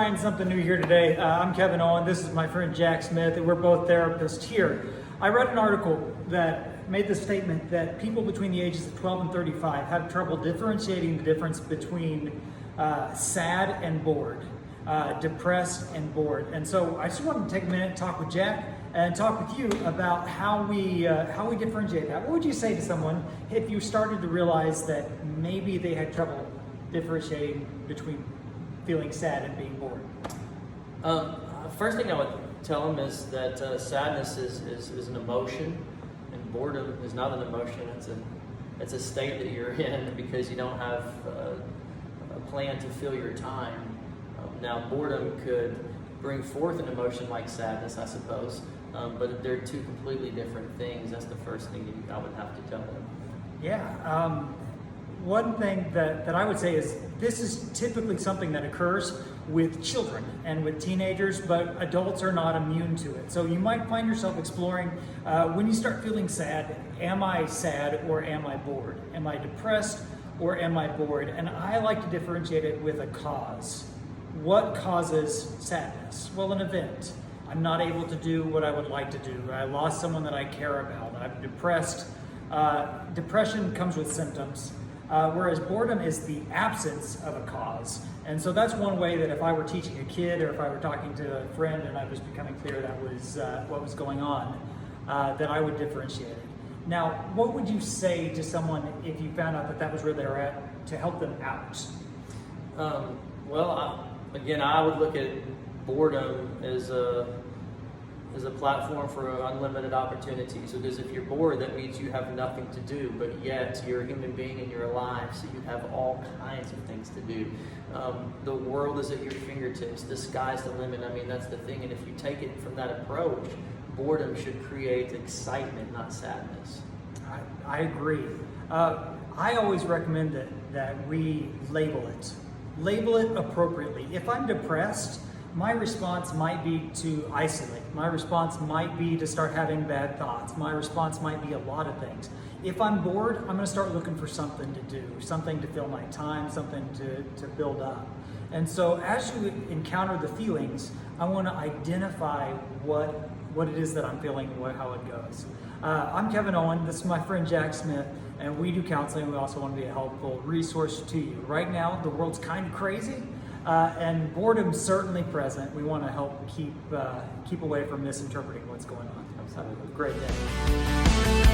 trying something new here today. I'm Kevin Owen. This is my friend Jack Smith, and we're both therapists here. I read an article that made the statement that people between the ages of 12 and 35 have trouble differentiating the difference between sad and bored, depressed and bored. And so I just wanted to take a minute and talk with Jack and talk with you about how we differentiate that. What would you say to someone if you started to realize that maybe they had trouble differentiating between feeling sad and being bored? First thing I would tell them is that sadness is an emotion, and boredom is not an emotion. It's a state that you're in because you don't have a plan to fill your time. Now, boredom could bring forth an emotion like sadness, I suppose, but they're two completely different things. That's the first thing I would have to tell them. Yeah. One thing that I would say is this is typically something that occurs with children and with teenagers, but adults are not immune to it. So you might find yourself exploring when you start feeling sad, am I sad or am I bored? Am I depressed or am I bored? And I like to differentiate it with a cause. What causes sadness? Well, an event. I'm not able to do what I would like to do. I lost someone that I care about. I'm depressed. Depression comes with symptoms. Whereas boredom is the absence of a cause. And so that's one way that if I were teaching a kid or if I were talking to a friend and I was becoming clear that was what was going on, that I would differentiate it. Now, what would you say to someone if you found out that that was where they were at to help them out? Again, I would look at boredom as a platform for unlimited opportunities. Because if you're bored, that means you have nothing to do, but yet you're a human being and you're alive, so you have all kinds of things to do. The world is at your fingertips. The sky's the limit. I mean, that's the thing. And if you take it from that approach, boredom should create excitement, not sadness. I agree. I always recommend that we label it. Label it appropriately. If I'm depressed, my response might be to isolate. My response might be to start having bad thoughts. My response might be a lot of things. If I'm bored, I'm going to start looking for something to do, something to fill my time, something to build up. And so as you encounter the feelings, I want to identify what it is that I'm feeling and how it goes. I'm Kevin Owen. This is my friend Jack Smith, and we do counseling. We also want to be a helpful resource to you. Right now, the world's kind of crazy. And boredom's certainly present. We want to help keep away from misinterpreting what's going on. So have a great day.